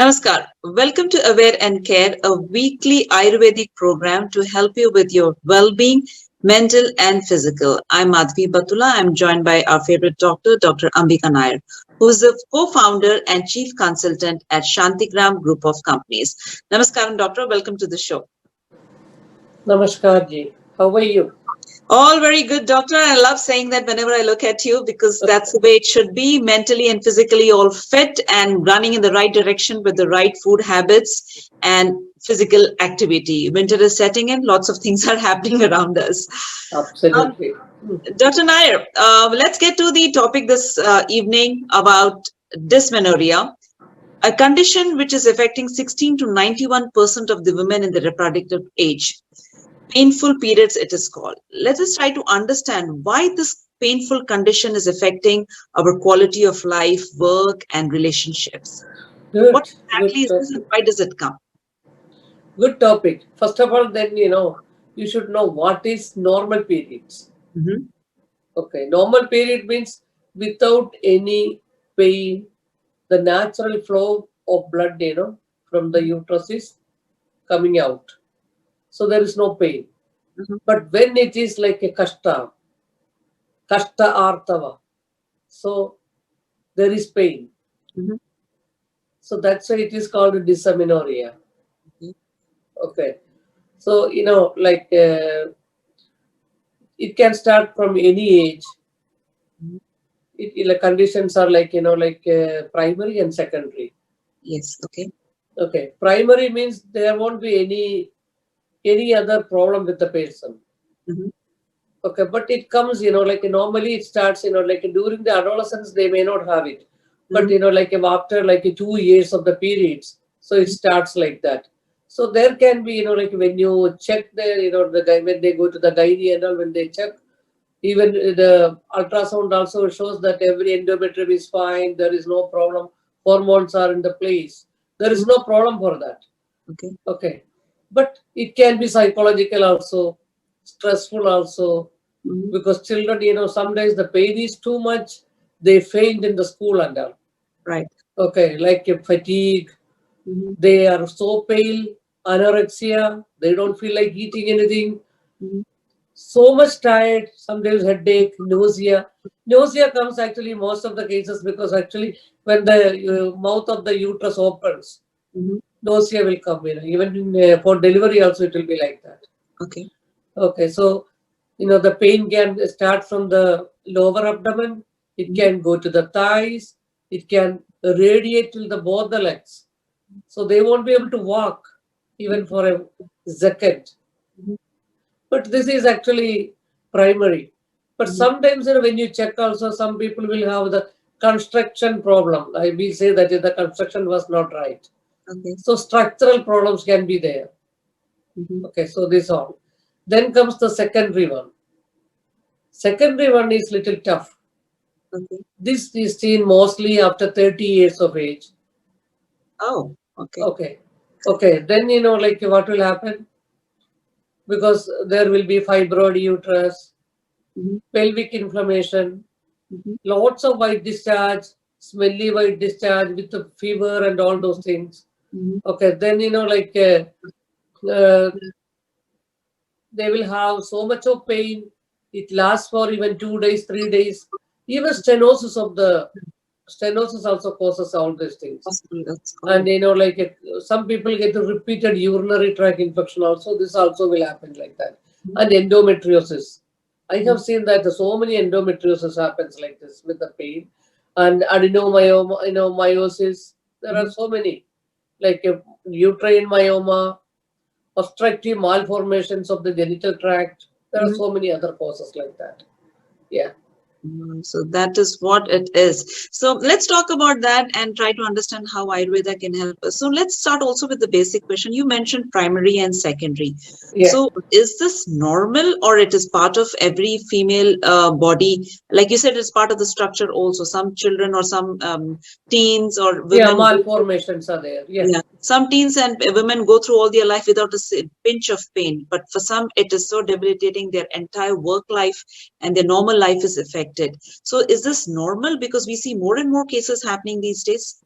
Namaskar. Welcome to Aware and Care, a weekly Ayurvedic program to help you with your well-being, mental and physical. I'm Madhavi Bathula. I'm joined by our favorite doctor, Dr. Ambika Nair, who is the co-founder and chief consultant at Santhigram group of companies. Namaskar, doctor. Welcome to the show. Namaskar ji. How are you? All very good, doctor. I love saying that whenever I look at you because that's the way it should be, mentally and physically all fit and running in the right direction with the right food habits and physical activity. Winter is setting in, lots of things are happening around us. Absolutely. Dr. Nair, let's get to the topic this evening about dysmenorrhea, a condition which is affecting 16 to 91% of the women in the reproductive age. Painful periods, it is called. Let us try to understand why this painful condition is affecting our quality of life, work, and relationships. Good. What exactly is this and why does it come? Good topic. First of all, then you should know what is normal periods. Mm-hmm. Okay, normal period means without any pain, the natural flow of blood, from the uterus is coming out. So there is no pain. Mm-hmm. But when it is like a kashta artava, so there is pain. Mm-hmm. So that's why it is called dysmenorrhea. Mm-hmm. Okay. So, it can start from any age. The conditions are primary and secondary. Yes, okay. Okay. Primary means there won't be any other problem with the person. Mm-hmm. Okay. But it comes, normally it starts, during the adolescence, they may not have it. But, after 2 years of the periods, so it starts like that. So there can be, when you check the guy, when they go to the gynae and all, when they check, even the ultrasound also shows that every endometrium is fine. There is no problem. Hormones are in the place. There is no problem for that. Okay. Okay. But it can be psychological also, stressful also, because children, sometimes the pain is too much. They faint in the school and all. Right. Okay, like fatigue. They are so pale, anorexia. They don't feel like eating anything. So much tired, sometimes headache, nausea. Nausea comes actually most of the cases because actually when the mouth of the uterus opens, nausea will come in. Even for delivery also it will be like that. Okay. Okay, so the pain can start from the lower abdomen. It can go to the thighs. It can radiate till both the legs. So they won't be able to walk even for a second. But this is actually primary. But sometimes when you check also, some people will have the construction problem. I will say that the construction was not right. Okay. So structural problems can be there. Okay, so this all. Then comes the secondary one. Secondary one is little tough. Okay. This is seen mostly after 30 years of age. Oh, okay. Okay. Then, what will happen? Because there will be fibroid uterus, pelvic inflammation, lots of white discharge, smelly white discharge with the fever and all those things. Okay, then, they will have so much of pain. It lasts for even 2 days, 3 days. Even stenosis also causes all these things. Possible, that's And some people get a repeated urinary tract infection also. This also will happen like that. And endometriosis. I have seen that so many endometriosis happens like this with the pain. And adenomyoma, meiosis. There are so many. Like uterine myoma, obstructive malformations of the genital tract. There are so many other causes like that. Yeah. So that is what it is. So let's talk about that and try to understand how Ayurveda can help us. So let's start also with the basic question. You mentioned primary and secondary. Yeah. So is this normal or it is part of every female body? Like you said, it's part of the structure also. Some children or some teens or women. Yeah, malformations are there. Yes. Yeah. Some teens and women go through all their life without a pinch of pain. But for some, it is so debilitating, their entire work life and their normal life is affected. So is this normal? Because we see more and more cases happening these days.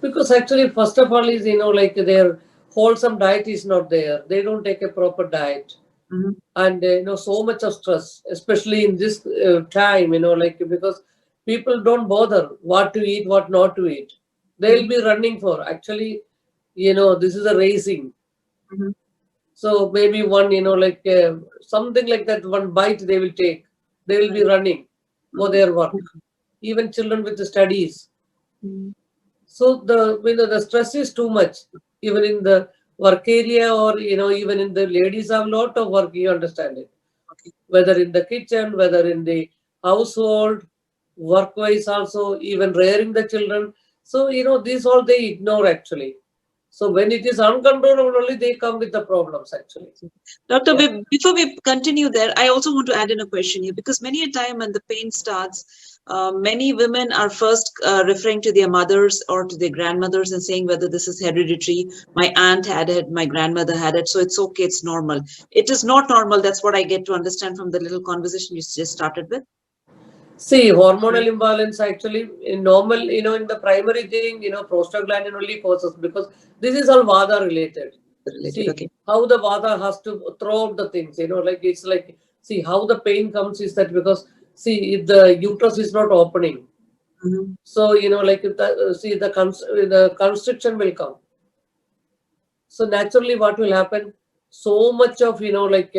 Because actually, first of all, is like their wholesome diet is not there. They don't take a proper diet, Mhm. and so much of stress, especially in this time. Like because people don't bother what to eat, what not to eat. They'll Mhm. be running for actually. This is a racing. Mhm. So maybe one, like something like that, one bite they will take. They will be Right. running for Mhm. their work. Even children with the studies. Mhm. So the stress is too much, even in the work area, or even in the ladies have lot of work. You understand it, Okay. whether in the kitchen, whether in the household, work-wise also, even rearing the children. So these all they ignore actually. So when it is uncontrollable, only they come with the problems actually. Doctor, Yeah. before we continue there, I also want to add in a question here because many a time when the pain starts, many women are first referring to their mothers or to their grandmothers and saying whether this is hereditary. My aunt had it, my grandmother had it, so it's okay, it's normal. It is not normal. That's what I get to understand from the little conversation you just started with. See, hormonal imbalance actually in normal, in the primary thing, prostaglandin only causes because this is all vada related. Related. See Okay. how the vada has to throw out the things, like it's like, see how the pain comes is that because, see, if the uterus is not opening, Mhm. so, like if the, see, the constriction will come. So naturally, what will happen? So much of like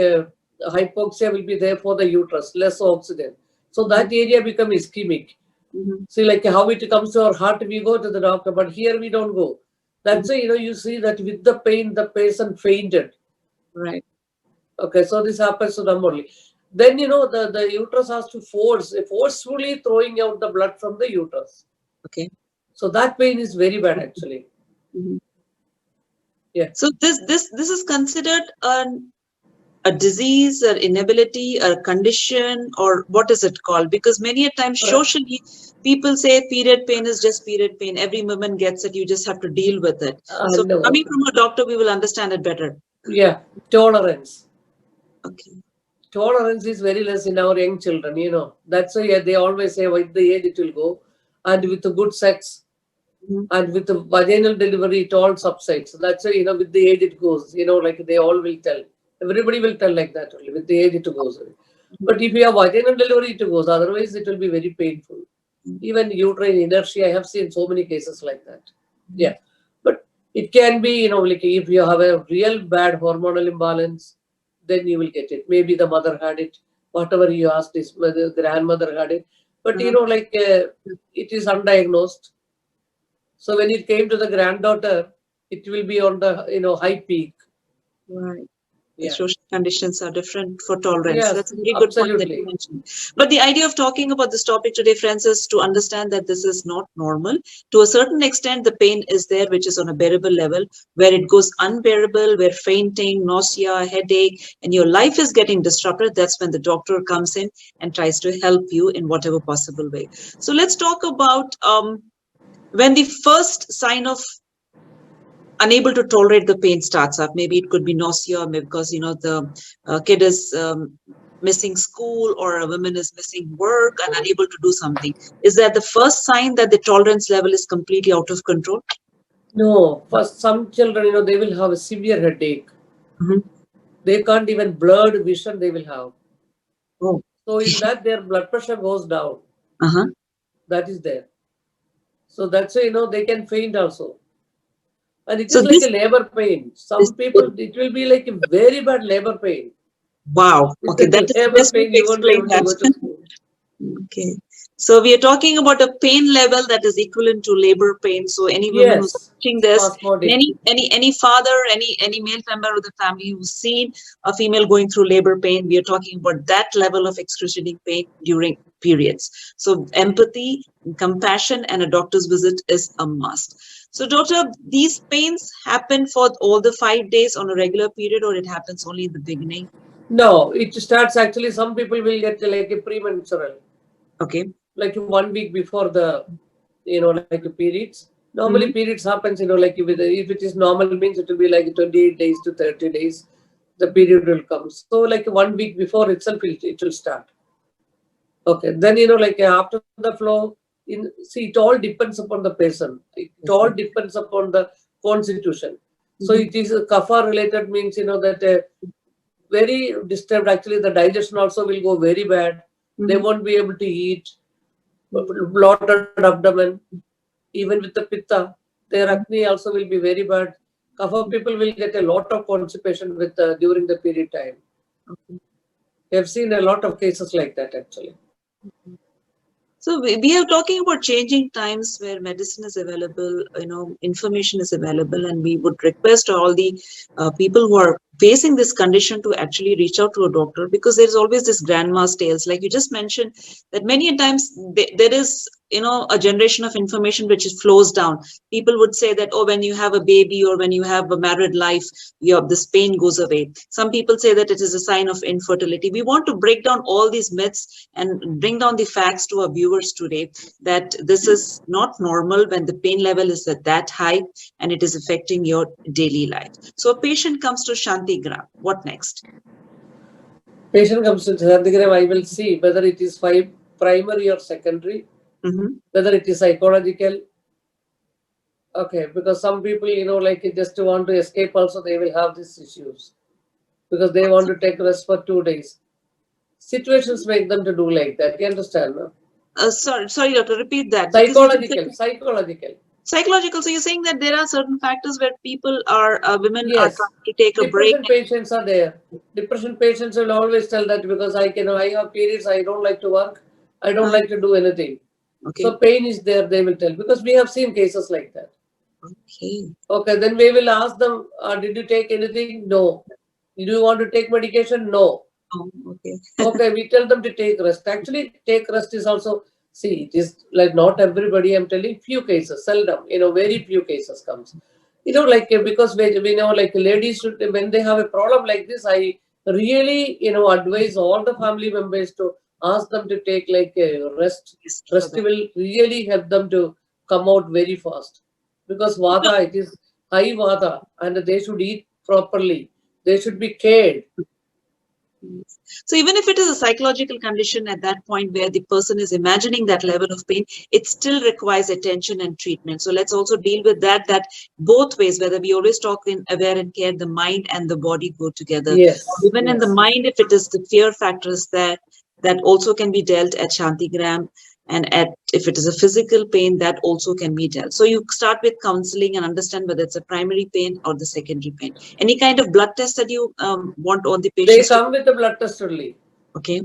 hypoxia will be there for the uterus, less oxygen. So Mhm. that area become ischemic. Mhm. See, like how it comes to our heart, we go to the doctor, but here we don't go. Mhm. That's why you see that with the pain, the patient fainted. Right. Okay, so this happens to them only. Then the uterus has to forcefully throwing out the blood from the uterus. Okay. So that pain is very bad actually. Mhm. Yeah. So this is considered a disease, or inability, or condition, or what is it called? Because many a time socially, people say period pain is just period pain. Every woman gets it. You just have to deal with it. So No. coming from a doctor, we will understand it better. Yeah. Tolerance. Okay. Tolerance is very less in our young children. That's why they always say with the age it will go. And with the good sex Mhm. and with the vaginal delivery, it all subsides. So that's why, with the age it goes, like they all will tell. Everybody will tell like that only. With the age it goes. Mhm. But if you have vaginal delivery, it goes. Otherwise, it will be very painful. Even uterine inertia, I have seen so many cases like that. Mhm. Yeah. But it can be, like if you have a real bad hormonal imbalance, then you will get it. Maybe the mother had it. Whatever you asked is whether the grandmother had it. But, Uh-huh. like it is undiagnosed. So when it came to the granddaughter, it will be on the, high peak. Right. The Yeah. social conditions are different for tolerance. Yes, That's a very good point that you absolutely. mentioned. But the idea of talking about this topic today, friends, is to understand that this is not normal. To a certain extent, the pain is there, which is on a bearable level. Where it goes unbearable, where fainting, nausea, headache, and your life is getting disrupted, that's when the doctor comes in and tries to help you in whatever possible way. So let's talk about when the first sign of unable to tolerate the pain starts up. Maybe it could be nausea, maybe because the kid is missing school, or a woman is missing work and unable to do something. Is that the first sign that the tolerance level is completely out of control? No, for some children, they will have a severe headache. Mhm. They can't even blurred vision they will have. Oh. So in that their blood pressure goes down. Uh-huh. That is there. So that's why they can faint also. And it So is like a this labor pain. is Some people it will be like a very bad labor pain. wow. With Okay, that the is the labor best way pain, to you won't be explain able to that. go to school. Okay. So we are talking about a pain level that is equivalent to labor pain. So any woman who's Yes, watching this, and spasmodic. any father, any male member of the family who's seen a female going through labor pain, we are talking about that level of excruciating pain during periods. So empathy, compassion, and a doctor's visit is a must. So, doctor, these pains happen for all the 5 days on a regular period, or it happens only in the beginning? No, it starts actually. Some people will get like a premenstrual, Okay. like 1 week before the, like periods. Normally, Mhm. periods happens, like if it is normal means it will be like 28 days to 30 days. The period will come. So like 1 week before itself, it will start. Okay. Then, like after the flow, See, it all depends upon the person. It all depends upon the constitution. So it is kapha related means, that very disturbed. Actually, the digestion also will go very bad. They won't be able to eat. Bloated abdomen. Even with the pitta, their acne also will be very bad. Kapha people will get a lot of constipation with during the period time. We have seen a lot of cases like that actually. So we are talking about changing times where medicine is available, information is available, and we would request all the people who are facing this condition to actually reach out to a doctor, because there's always this grandma's tales, like you just mentioned, that many times there is a generation of information which flows down. People would say that, oh, when you have a baby or when you have a married life, this pain goes away. Some people say that it is a sign of infertility. We want to break down all these myths and bring down the facts to our viewers today, that this is not normal when the pain level is at that high and it is affecting your daily life. So a patient comes to Santhigram. What next? Patient comes to Santhigram, I will see whether it is primary or secondary, whether it is psychological. Okay, because some people, like just want to escape also, they will have these issues because they want to take rest for 2 days. Situations make them to do like that. You understand, no? Sorry, doctor, repeat that. Psychological. So you're saying that there are certain factors where people are, women are Yes. trying to take a break. Depression patients are there. Depression patients will always tell that because I have periods, I don't like to work, I don't like to do anything. Okay. So pain is there, they will tell, because we have seen cases like that. Okay. Okay, then we will ask them, did you take anything? No. Do you want to take medication? No. Oh, okay. Okay, we tell them to take rest. Actually, take rest is also, see, it is like not everybody, I'm telling, few cases, seldom, very few cases comes. Because we know, like ladies should, when they have a problem like this, I really, advise all the family members to ask them to take like a rest. Rest will really help them to come out very fast. Because Vata, it is high Vata, and they should eat properly. They should be cared. So even if it is a psychological condition at that point where the person is imagining that level of pain, it still requires attention and treatment. So let's also deal with that both ways, whether we always talk in aware and care, the mind and the body go together. Yes. Even in the mind, if it is the fear factors that also can be dealt at Santhigram. And if it is a physical pain, that also can be dealt. So you start with counseling and understand whether it's a primary pain or the secondary pain. Any kind of blood test that you want on the patient? They come with the blood test only. Okay.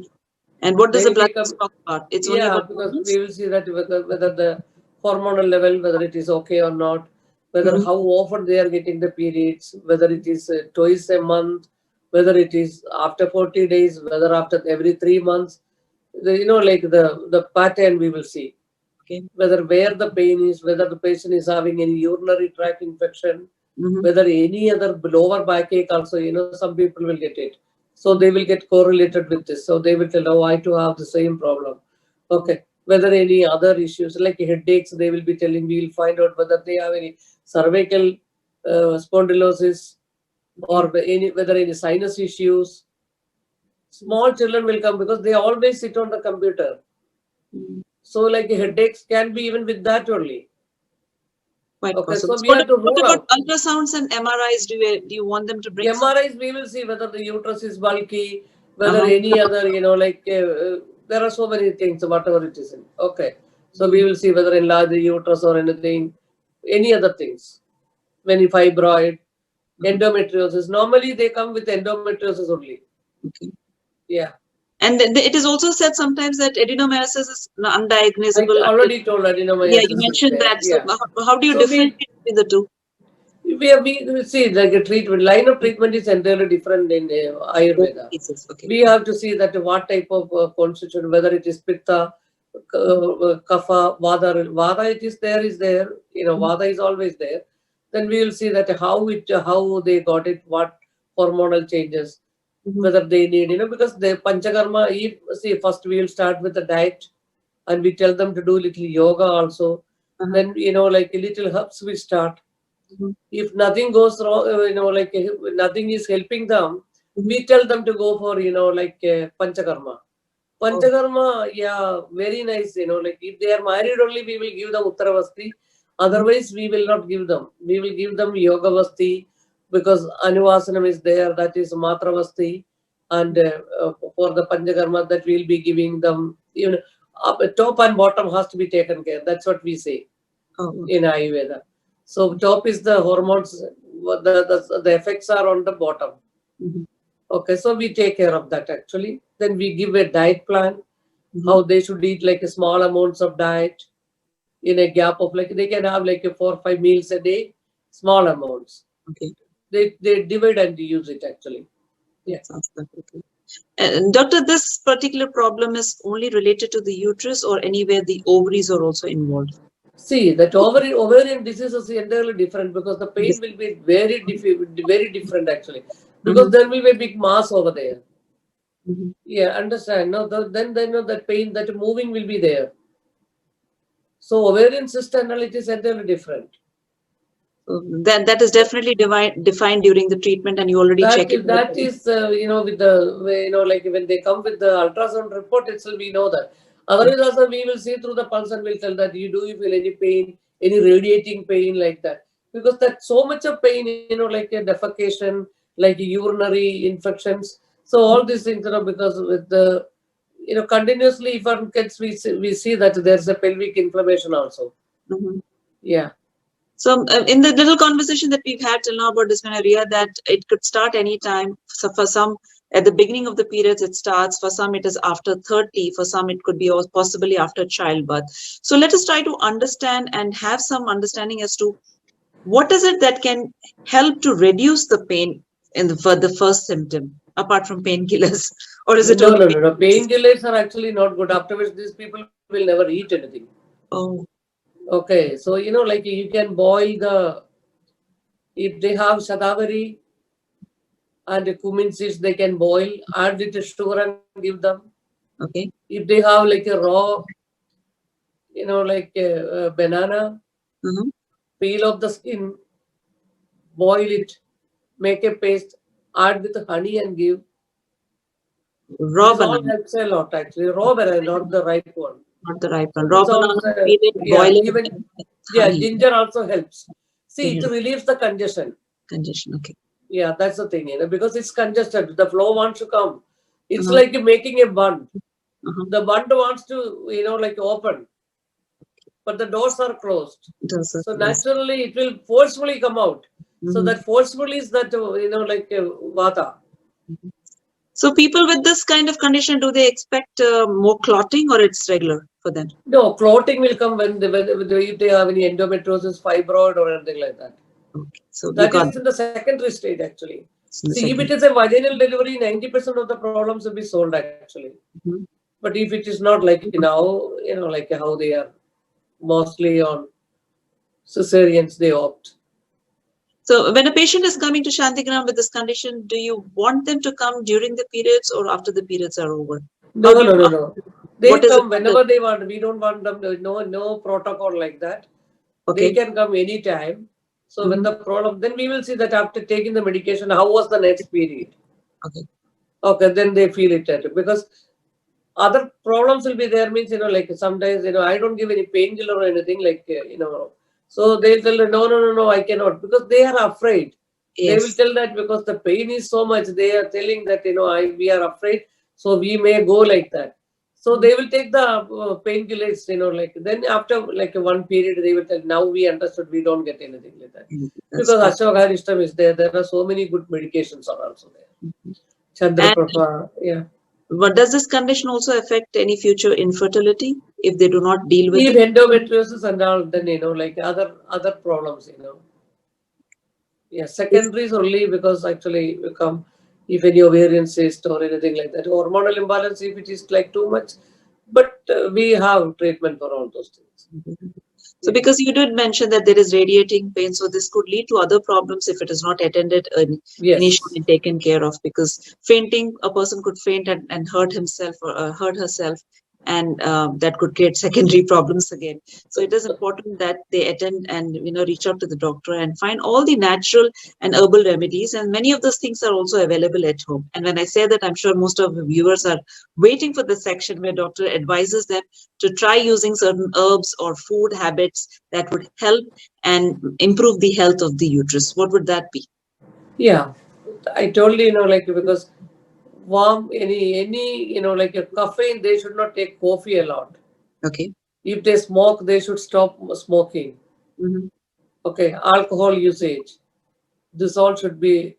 And what does the blood test talk about? It's only about because we will see that whether the hormonal level, whether it is okay or not, whether how often they are getting the periods, whether it is twice a month, whether it is after 40 days, whether after every 3 months. The pattern we will see. Okay. Whether where the pain is, whether the patient is having any urinary tract infection, whether any other lower backache also, some people will get it. So they will get correlated with this. So they will tell, oh, I too have the same problem. Okay. Whether any other issues like headaches, they will be telling, we will find out whether they have any cervical spondylosis or whether any sinus issues. Small children will come because they always sit on the computer. So like headaches can be even with that only. Quite okay, possible. So we have to rule what about out. ultrasounds and MRIs? Do you want them to bring? MRIs, we will see whether the uterus is bulky, whether any other, there are so many things, whatever it is. Okay. So we will see whether enlarge the uterus or anything, any other things. Many fibroid, endometriosis. Normally they come with endometriosis only. Okay. Yeah. And it is also said sometimes that adenomyosis is undiagnosable. I already told adenomyosis. Yeah, you mentioned that. Yeah. So how do you differentiate between the two? We see like a treatment line of treatment is entirely different in Ayurveda. Okay. We have to see that what type of constitution, whether it is pitta, kapha, vada it is there, vada is always there. Then we will see that how they got it, what hormonal changes, whether they need, because the panchakarma, see, first we will start with the diet and we tell them to do little yoga also. Then, like a little herbs we start. If nothing goes wrong, nothing is helping them, we tell them to go for, panchakarma. Panchakarma, yeah, very nice. Like if they are married only, we will give them Uttaravasti. Otherwise, we will not give them. We will give them Yogavasti because Anuvasanam is there. That is Matravasti, and for the Panchakarma, that we'll be giving them. Top and bottom has to be taken care. That's what we say in Ayurveda. So top is the hormones. The effects are on the bottom. Okay, so we take care of that actually. Then we give a diet plan, how they should eat like a small amounts of diet in a gap of like they can have like a 4 or 5 meals a day, small amounts. Okay. They divide and use it actually. Yeah. Sounds good. Okay. And doctor, this particular problem is only related to the uterus or anywhere the ovaries are also involved? See, that ovarian disease is entirely different because the pain will be very different actually. Because there will be a big mass over there. Yeah, understand. No, then that pain, that moving will be there. So ovarian cyst it is entirely different. That is definitely defined during the treatment, and you already check it. That is, with the, like when they come with the ultrasound report, itself we know that. Otherwise, also we will see through the pulse and we'll tell that you feel any pain, any radiating pain like that. Because that's so much of pain, like a defecation, like urinary infections. So all these things, because with the, continuously if one gets, we see that there's a pelvic inflammation also. Yeah. So in the little conversation that we've had till now about dysmenorrhea, that it could start anytime. So for some, at the beginning of the periods, it starts. For some, it is after 30. For some, it could be possibly after childbirth. So let us try to understand and have some understanding as to what is it that can help to reduce the pain for the first symptom, apart from painkillers, or is it no? Painkillers are actually not good. Afterwards, these people will never eat anything. Oh. Okay, so like you can boil if they have shatavari and cumin seeds, they can boil, add it to sugar and give them. Okay. If they have like a raw, like a banana, peel off the skin, boil it, make a paste, add with honey and give. Raw banana. All helps a lot actually. Raw banana, not the ripe one. Not the ripe one. Raw banana, peel it, boil it. Even, ginger also helps. See, it relieves the congestion. Congestion, okay. Yeah, that's the thing, because it's congested. The flow wants to come. It's like making a bund. The bund wants to, like open. But the doors are closed. So naturally, it will forcefully come out. So that forcefully is that, like vata. So people with this kind of condition, do they expect more clotting, or it's regular for them? No, clotting will come when if they have any endometriosis, fibroid or anything like that. Okay. So that is in the secondary stage actually. See, if it is a vaginal delivery, 90% of the problems will be solved actually. But if it is not like now, like how they are mostly on cesareans, they opt. So when a patient is coming to Santhigram with this condition, do you want them to come during the periods or after the periods are over? No. They come whenever they want. We don't want them to, no protocol like that. Okay. They can come anytime. So when the problem, then we will see that after taking the medication, how was the next period? Okay, then they feel it better. Because other problems will be there, means, like sometimes, I don't give any painkiller or anything, like, so they'll tell, no, I cannot, because they are afraid. Yes. They will tell that because the pain is so much, they are telling that, we are afraid, so we may go like that. So they will take the painkillers, like, then after like one period, they will tell, now we understood, we don't get anything like that. Because Ashwagandha is there. There are so many good medications are also there. Chandraprabha, yeah. But does this condition also affect any future infertility if they do not deal with it? Endometriosis and all, then, like other problems, Yeah, secondaries only because actually you come if any ovarian cyst or anything like that. Hormonal imbalance, if it is like too much, but we have treatment for all those things. So because you did mention that there is radiating pain, so this could lead to other problems if it is not attended initially and taken care of, because fainting, a person could faint and hurt himself or hurt herself and that could create secondary problems again. So it is important that they attend and reach out to the doctor and find all the natural and herbal remedies, and many of those things are also available at home. And when I say that, I'm sure most of the viewers are waiting for the section where doctor advises them to try using certain herbs or food habits that would help and improve the health of the uterus. What would that be? Yeah, I told you, like because warm any like a caffeine, they should not take coffee a lot. Okay. If they smoke, they should stop smoking. Mm-hmm. Okay, alcohol usage, this all should be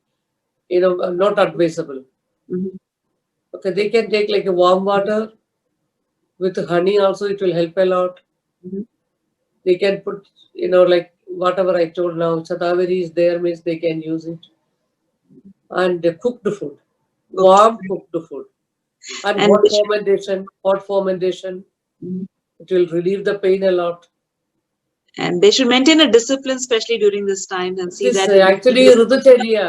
not advisable. Mm-hmm. Okay, they can take like a warm water with honey also, it will help a lot. Mm-hmm. They can put like whatever I told now, Shatavari is there means they can use it. And cooked food, warm cooked food, and And hot fermentation, Mhm. it will relieve the pain a lot. And they should maintain a discipline, especially during this time, and see This that actually Rutucharya,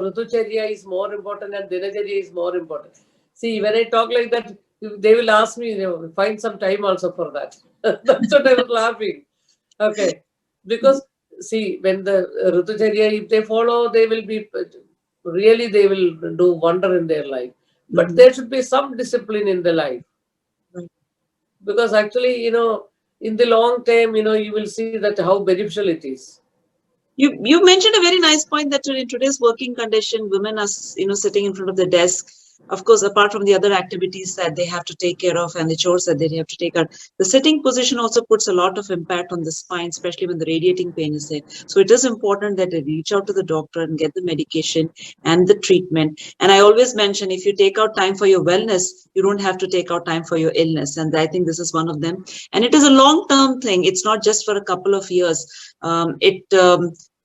Rutucharya is more important and Dinacharya is more important. See, when I talk like that, they will ask me, find some time also for that. That's what I was laughing. Okay. Because, see, when the Rutucharya, if they follow, they will be, really, they will do wonder in their life. But Mhm. there should be some discipline in the life. Right. Because actually, in the long term, you will see that how beneficial it is. You mentioned a very nice point that in today's working condition, women are sitting in front of the desk. Of course, apart from the other activities that they have to take care of and the chores that they have to take out, the sitting position also puts a lot of impact on the spine, especially when the radiating pain is there. So it is important that they reach out to the doctor and get the medication and the treatment. And I always mention, if you take out time for your wellness, you don't have to take out time for your illness. And I think this is one of them. And it is a long-term thing. It's not just for a couple of years.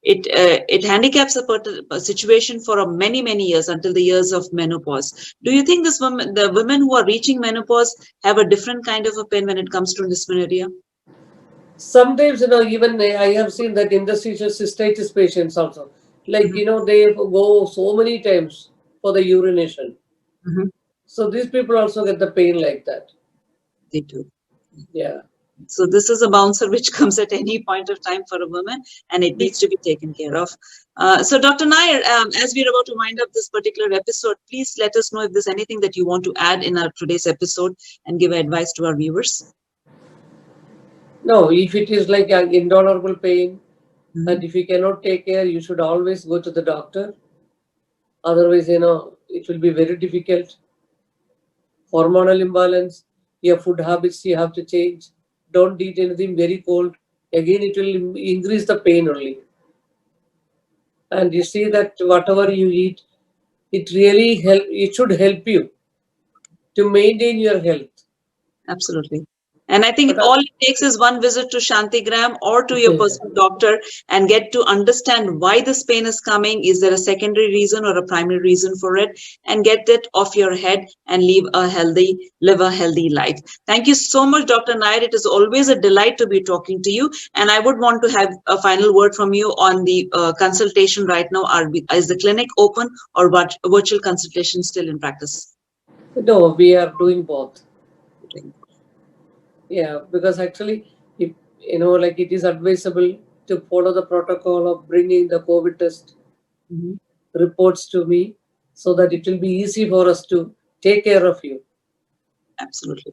It handicaps a situation for many years until the years of menopause. Do you think the women who are reaching menopause have a different kind of a pain when it comes to dysmenorrhea? Sometimes, even I have seen that interstitial cystitis patients also. Like, Mhm. they go so many times for the urination. Mhm. So these people also get the pain like that. They do. Yeah. So this is a bouncer which comes at any point of time for a woman, and it needs to be taken care of. So Dr. Nair, as we're about to wind up this particular episode, please let us know if there's anything that you want to add in our today's episode and give advice to our viewers. No, if it is like an intolerable pain, and Mhm. if you cannot take care, you should always go to the doctor. Otherwise, it will be very difficult. Hormonal imbalance, your food habits you have to change. Don't eat anything very cold. Again, it will increase the pain only. And you see that whatever you eat, it should help you to maintain your health. Absolutely. And I think But all it takes is one visit to Santhigram or to your personal doctor and get to understand why this pain is coming. Is there a secondary reason or a primary reason for it? And get it off your head and live a healthy life. Thank you so much, Dr. Nair. It is always a delight to be talking to you. And I would want to have a final word from you on the consultation right now. Is the clinic open, or virtual consultation still in practice? no, we are doing both. Yeah, because actually, if like it is advisable to follow the protocol of bringing the COVID test Mhm. reports to me, so that it will be easy for us to take care of you. Absolutely.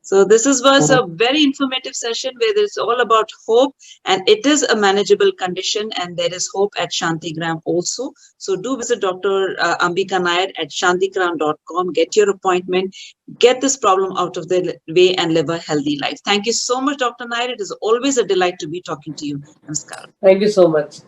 So this was a very informative session where it's all about hope, and it is a manageable condition, and there is hope at Shantigram also. So do visit Dr. Ambika Nair at shantigram.com, get your appointment, get this problem out of the way and live a healthy life. Thank you so much, Dr. Nair. It is always a delight to be talking to you. Namaskar. Thank you so much.